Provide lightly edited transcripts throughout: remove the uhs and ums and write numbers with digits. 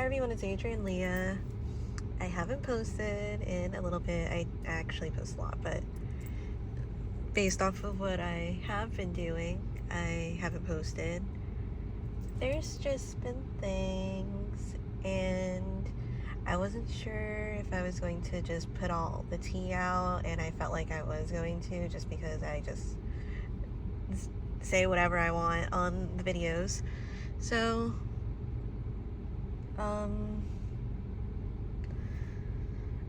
everyone, it's Adrian Leah. I haven't posted in a little bit. I actually post a lot, but based off of what I have been doing, I haven't posted. There's just been things, and I wasn't sure if I was going to just put all the tea out, and I felt like I was going to, just because I just say whatever I want on the videos. So,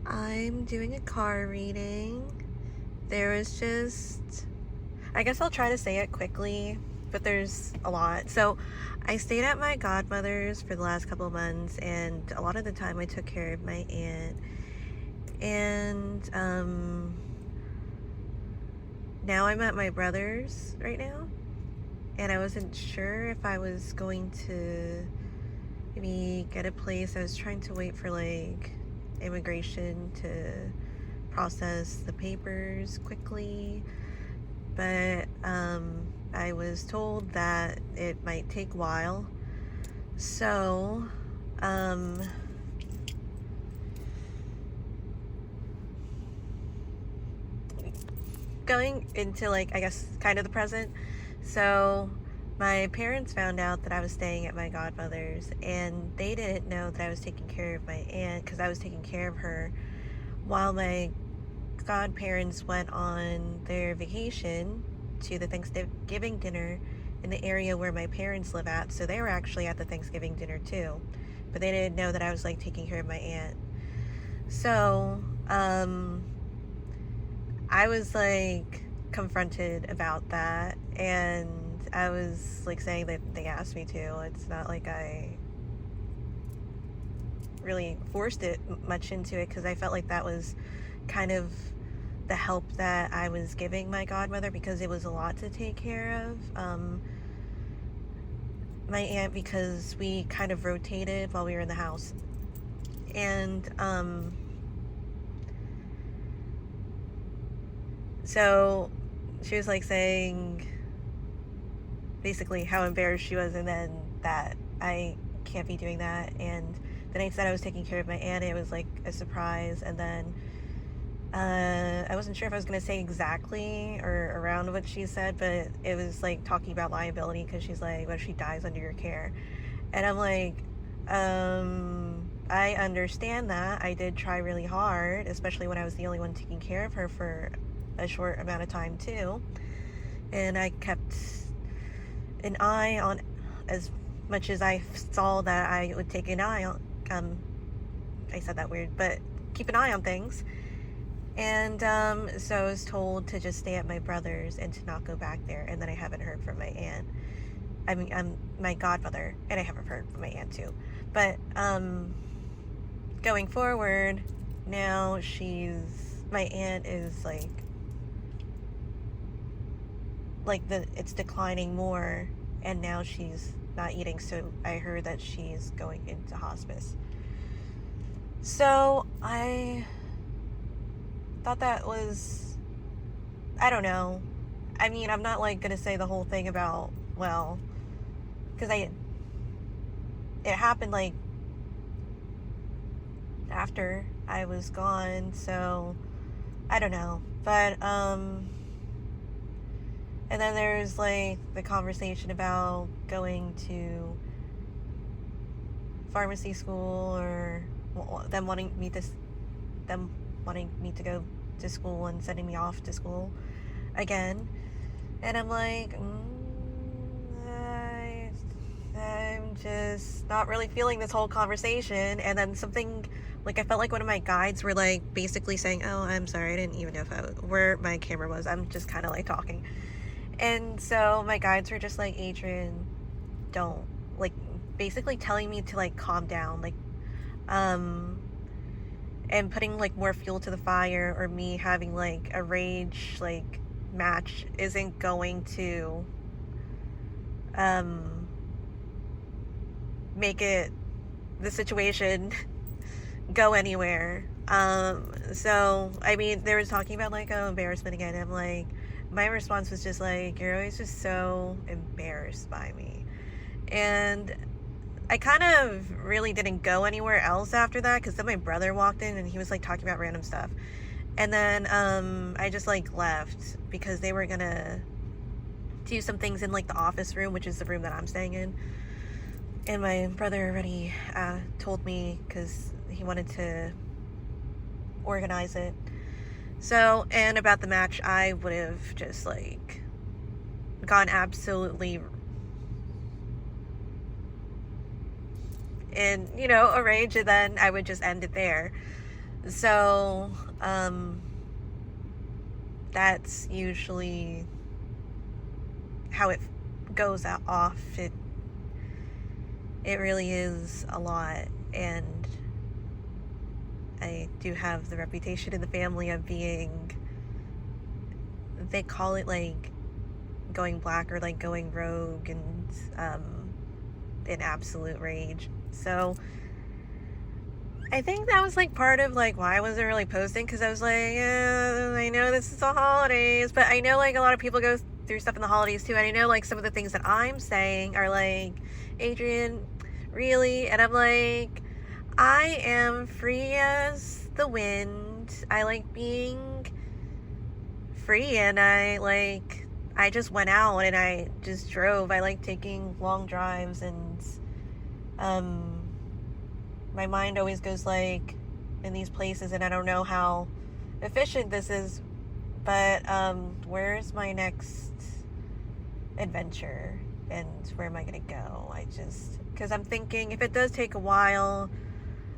I'm doing a car reading. There was just, I guess I'll try to say it quickly, but there's a lot. So I stayed at my godmother's for the last couple of months, and a lot of the time I took care of my aunt. And now I'm at my brother's right now, and I wasn't sure if I was going to maybe get a place. I was trying to wait for like immigration to process the papers quickly, but I was told that it might take a while. So going into, like, I guess kind of the present. So my parents found out that I was staying at my godmother's, and they didn't know that I was taking care of my aunt, because I was taking care of her while my godparents went on their vacation to the Thanksgiving dinner in the area where my parents live at. So they were actually at the Thanksgiving dinner too, but they didn't know that I was like taking care of my aunt. So I was like confronted about that, and I was like saying that they asked me to. It's not like I really forced it much into it, because I felt like that was kind of the help that I was giving my godmother, because it was a lot to take care of. My aunt, because we kind of rotated while we were in the house, and so she was like saying basically how embarrassed she was, and then that I can't be doing that. And then I said I was taking care of my aunt. It was like a surprise, and then I wasn't sure if I was going to say exactly or around what she said, but it was like talking about liability, because she's like, what if she dies under your care? And I'm like, I understand that. I did try really hard, especially when I was the only one taking care of her for a short amount of time too. And I kept an eye on, as much as I saw that I would take an eye on, I said that weird, but keep an eye on things. And so I was told to just stay at my brother's and to not go back there. And then I haven't heard from my aunt. I mean, my godmother, and I haven't heard from my aunt too. But going forward, now my aunt is it's declining more, and now she's not eating. So I heard that she's going into hospice. So I thought that was, I don't know. I mean, I'm not like gonna say the whole thing about, well, because it happened like after I was gone, so I don't know. But and then there's like the conversation about going to pharmacy school, or them wanting me to go to school and sending me off to school again. And I'm like, I'm just not really feeling this whole conversation. And then something, like, I felt like one of my guides were like basically saying, oh, I'm sorry, I didn't even know where my camera was. I'm just kind of like talking. And so my guides were just like, Adrian, don't, like, basically telling me to like calm down, like and putting like more fuel to the fire, or me having like a rage like match isn't going to make the situation go anywhere. So I mean, they were talking about like, oh, embarrassment again. I'm like, my response was just like, you're always just so embarrassed by me. And I kind of really didn't go anywhere else after that, because then my brother walked in and he was like talking about random stuff. And then I just like left because they were gonna do some things in like the office room, which is the room that I'm staying in. And my brother already told me because he wanted to organize it. So, and about the match, I would have just like gone absolutely in, a rage, and then I would just end it there. So, that's usually how it goes off. It really is a lot, and I do have the reputation in the family of being, they call it like going black or like going rogue, and in absolute rage. So I think that was like part of like why I wasn't really posting, because I was like, I know this is the holidays, but I know like a lot of people go through stuff in the holidays too, and I know like some of the things that I'm saying are like, Adrian, really? And I'm like, I am free as the wind. I like being free, and I just went out and I just drove. I like taking long drives, and my mind always goes like in these places, and I don't know how efficient this is, but where's my next adventure and where am I gonna go? Because I'm thinking if it does take a while,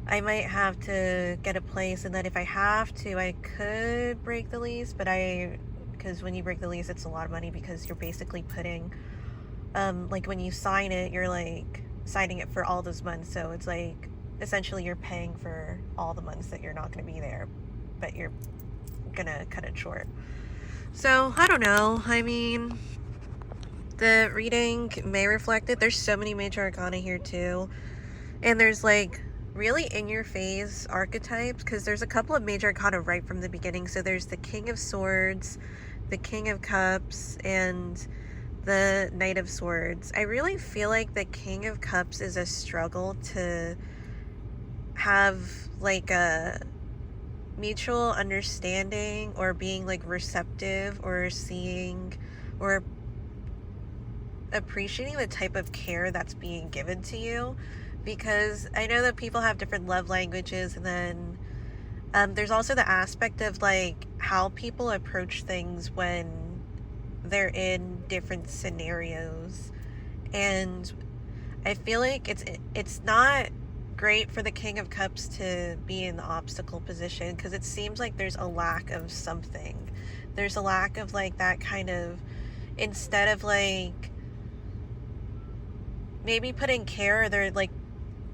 I might have to get a place, and then if I have to, I could break the lease, but because when you break the lease, it's a lot of money, because you're basically putting, like when you sign it, you're like signing it for all those months, so it's like essentially you're paying for all the months that you're not going to be there, but you're gonna cut it short. So I don't know, I mean, the reading may reflect it. There's so many major arcana here too, and there's like really in your face archetypes, because there's a couple of major arcana right from the beginning. So there's the King of Swords, the King of Cups, and the Knight of Swords. I really feel like the King of Cups is a struggle to have like a mutual understanding, or being like receptive, or seeing or appreciating the type of care that's being given to you, because I know that people have different love languages, and then there's also the aspect of like how people approach things when they're in different scenarios. And I feel like it's not great for the King of Cups to be in the obstacle position, because it seems like there's a lack of something. There's a lack of like that kind of, instead of like maybe putting care, or there like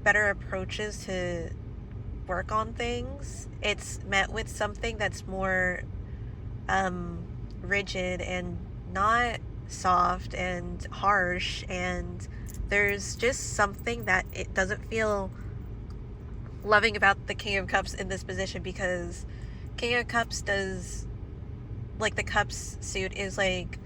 better approaches to work on things, it's met with something that's more rigid and not soft and harsh, and there's just something that it doesn't feel loving about the King of Cups in this position, because King of Cups does, like, the Cups suit is like,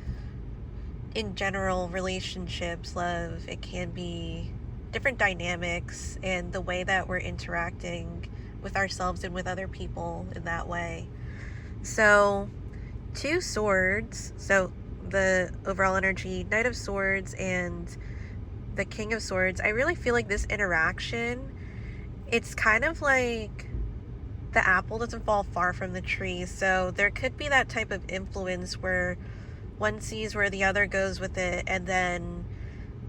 in general, relationships, love, it can be different dynamics, and the way that we're interacting with ourselves and with other people in that way. So 2 swords, so the overall energy, Knight of Swords and the King of Swords, I really feel like this interaction, it's kind of like the apple doesn't fall far from the tree. So there could be that type of influence where one sees where the other goes with it, and then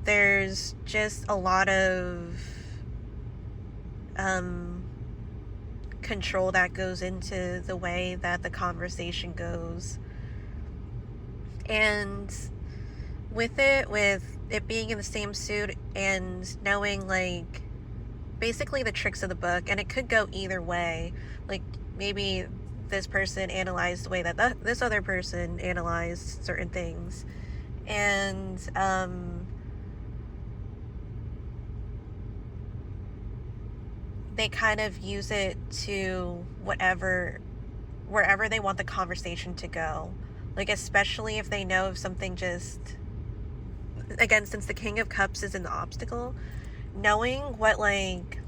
there's just a lot of control that goes into the way that the conversation goes. And with it being in the same suit, and knowing like basically the tricks of the book, and it could go either way, like maybe this person analyzed the way that this other person analyzed certain things, and they kind of use it to wherever they want the conversation to go. Like, especially if they know if something just, again, since the King of Cups is in the obstacle, knowing what like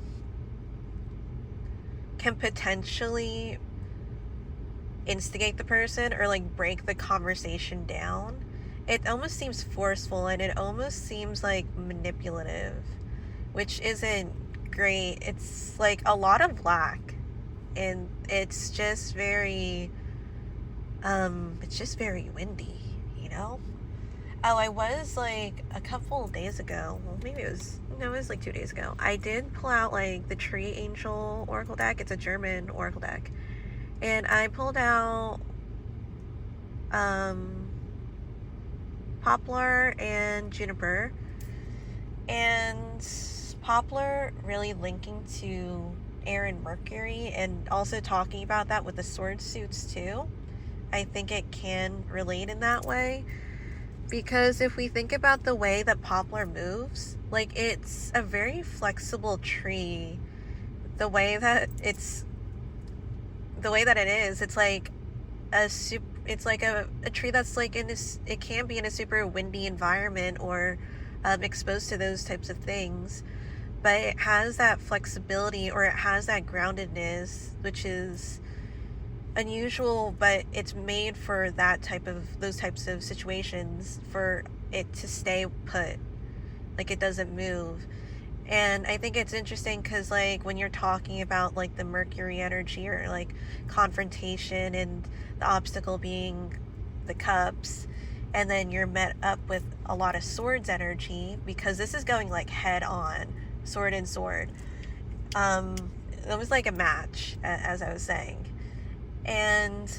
can potentially instigate the person or like break the conversation down, it almost seems forceful and it almost seems like manipulative, which isn't great. It's like a lot of lack, and it's just very windy, you know? Oh, I was like a couple days ago, well, maybe it was, no, it was like 2 days ago. I did pull out like the Tree Angel Oracle deck. It's a German Oracle deck. And I pulled out um, Poplar and Juniper. And Poplar really linking to air and Mercury, and also talking about that with the sword suits too. I think it can relate in that way. Because if we think about the way that Poplar moves, like it's a very flexible tree. The way that it is, it's like a tree that's like in this, it can be in a super windy environment or exposed to those types of things, but it has that flexibility, or it has that groundedness, which is unusual, but it's made for those types of situations, for it to stay put, like it doesn't move. And I think it's interesting because like when you're talking about like the Mercury energy, or like confrontation, and the obstacle being the cups, and then you're met up with a lot of swords energy, because this is going like head on, sword and sword. It was like a match, as I was saying. And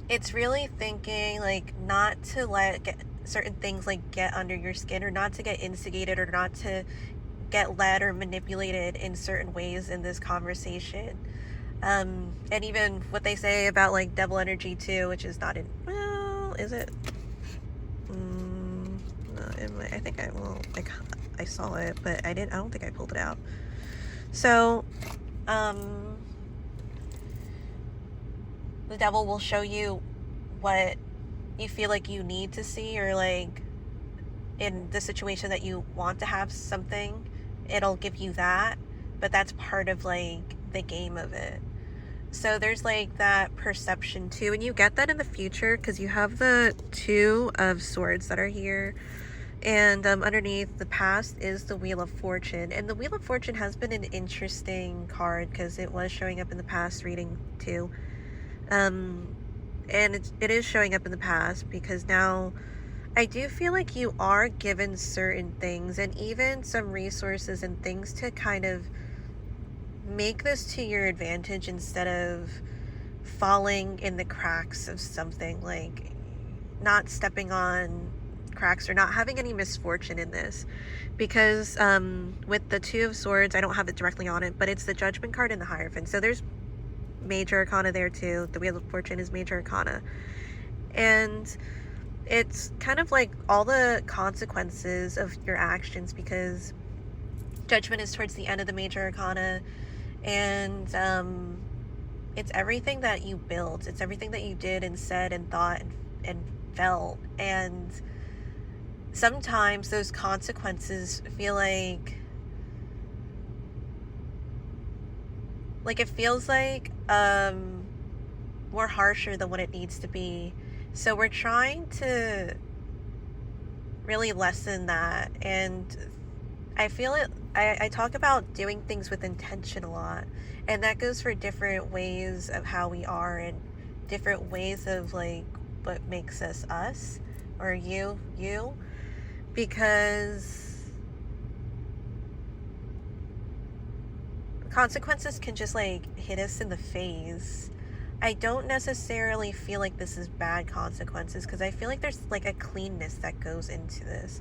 it's really thinking like not to let certain things like get under your skin, or not to get instigated, or not to get led or manipulated in certain ways in this conversation. And even what they say about like devil energy too, which is not in, well, is it? No, I think I saw it, but I don't think I pulled it out. So, the devil will show you what you feel like you need to see, or like in the situation that you want to have something, it'll give you that, but that's part of like the game of it. So there's like that perception too, and you get that in the future because you have the Two of Swords that are here, and underneath the past is the Wheel of Fortune. And the Wheel of Fortune has been an interesting card because it was showing up in the past reading too. And it is showing up in the past because now I do feel like you are given certain things, and even some resources and things, to kind of make this to your advantage instead of falling in the cracks of something, like not stepping on cracks or not having any misfortune in this. Because with the Two of Swords, I don't have it directly on it, but it's the Judgment card and the Hierophant. So there's major arcana there too. The Wheel of Fortune is major arcana. And it's kind of like all the consequences of your actions, because Judgment is towards the end of the major arcana, and it's everything that you built. It's everything that you did and said and thought and felt. And sometimes those consequences feel like it feels like more harsher than what it needs to be. So we're trying to really lessen that. And I feel it, I talk about doing things with intention a lot, and that goes for different ways of how we are, and different ways of like what makes us us, or you, because consequences can just like hit us in the face. I don't necessarily feel like this is bad consequences, because I feel like there's like a cleanness that goes into this.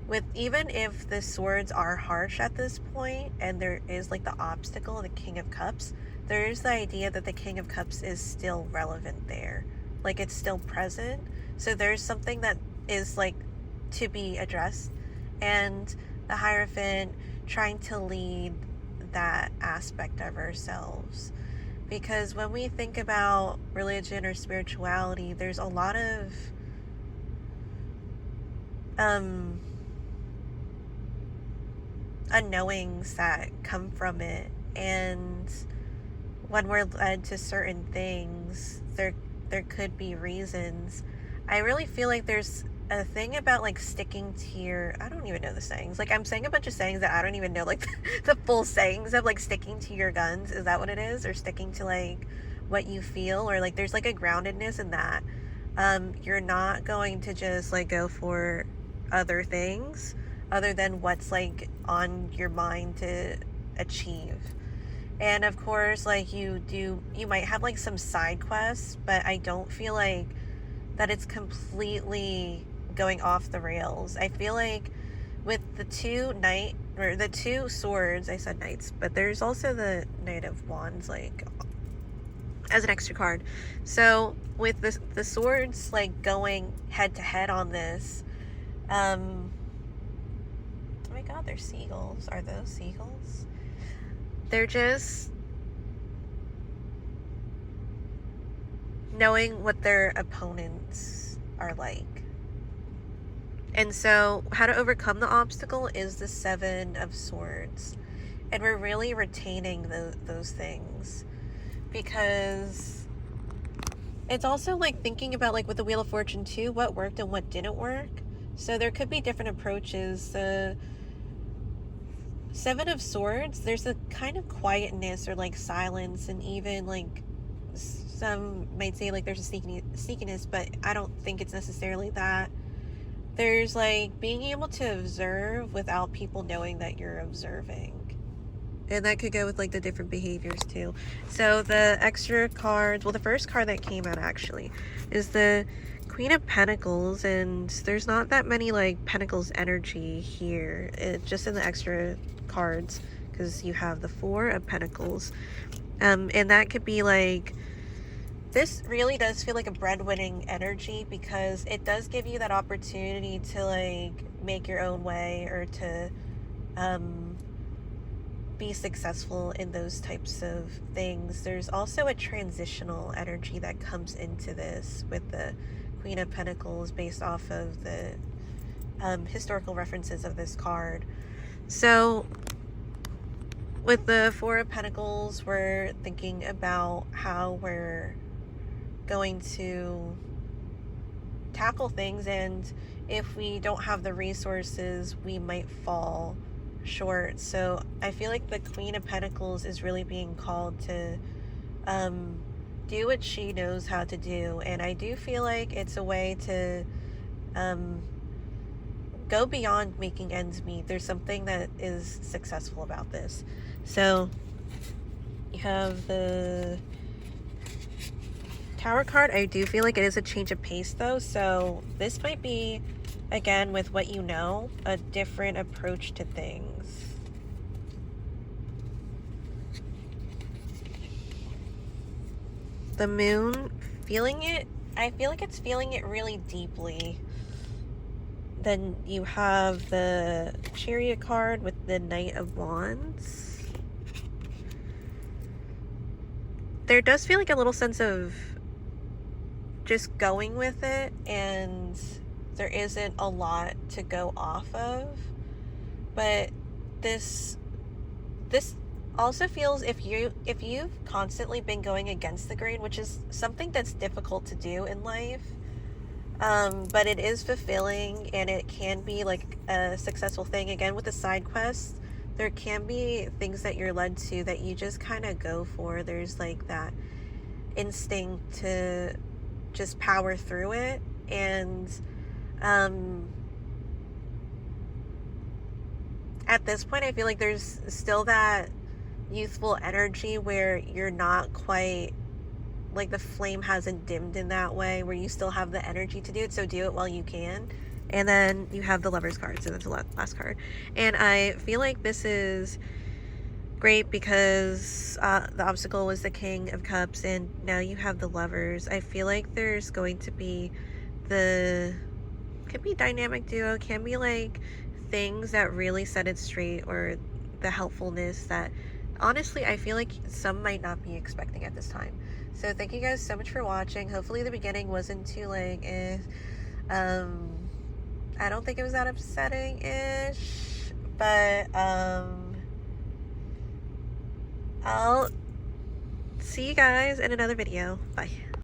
With, even if the swords are harsh at this point, and there is like the obstacle, the King of Cups, there is the idea that the King of Cups is still relevant there. Like it's still present. So there's something that is like to be addressed. And the Hierophant trying to lead that aspect of ourselves. Because when we think about religion or spirituality, there's a lot of unknowings that come from it. And when we're led to certain things, there could be reasons. I really feel like there's a thing about like sticking to your, I don't even know the sayings. Like, I'm saying a bunch of sayings that I don't even know like the full sayings of, like, sticking to your guns. Is that what it is? Or sticking to like what you feel, or like there's like a groundedness in that. You're not going to just like go for other things other than what's like on your mind to achieve. And of course, like, you might have like some side quests, but I don't feel like that it's completely going off the rails. I feel like with the two swords, I said knights, but there's also the Knight of Wands, like, as an extra card. So with the swords, like, going head to head on this, oh my god, they're seagulls. Are those seagulls? They're just knowing what their opponents are like. And so how to overcome the obstacle is the Seven of Swords. And we're really retaining those things, because it's also like thinking about, like, with the Wheel of Fortune too, what worked and what didn't work. So there could be different approaches. The Seven of Swords, there's a kind of quietness or like silence, and even like some might say like there's a sneakiness, but I don't think it's necessarily that. There's like being able to observe without people knowing that you're observing. And that could go with like the different behaviors too. So the extra cards, well, the first card that came out actually is the Queen of Pentacles, and there's not that many like Pentacles energy here. It's just in the extra cards, because you have the Four of Pentacles. And that could be like, this really does feel like a breadwinning energy, because it does give you that opportunity to like make your own way, or to be successful in those types of things. There's also a transitional energy that comes into this with the Queen of Pentacles, based off of the historical references of this card. So with the Four of Pentacles, we're thinking about how we're going to tackle things, and if we don't have the resources, we might fall short. So I feel like the Queen of Pentacles is really being called to do what she knows how to do, and I do feel like it's a way to go beyond making ends meet. There's something that is successful about this. So you have the Tower card. I do feel like it is a change of pace though, so this might be, again, with what you know, a different approach to things. The Moon, feeling it, I feel like it's feeling it really deeply. Then you have the Chariot card with the Knight of Wands. There does feel like a little sense of just going with it, and there isn't a lot to go off of. But this also feels, if you've constantly been going against the grain, which is something that's difficult to do in life, but it is fulfilling, and it can be like a successful thing. Again, with the side quests, there can be things that you're led to that you just kind of go for. There's like that instinct to just power through it. And at this point, I feel like there's still that youthful energy where you're not quite, like, the flame hasn't dimmed in that way, where you still have the energy to do it, so do it while you can. And then you have the Lovers card, so that's the last card. And I feel like this is great because the obstacle was the King of Cups, and now you have the Lovers. I feel like there's going to be could be dynamic duo, can be like things that really set it straight, or the helpfulness that honestly I feel like some might not be expecting at this time. So thank you guys so much for watching. Hopefully the beginning wasn't too like I don't think it was that upsetting-ish, But I'll see you guys in another video. Bye.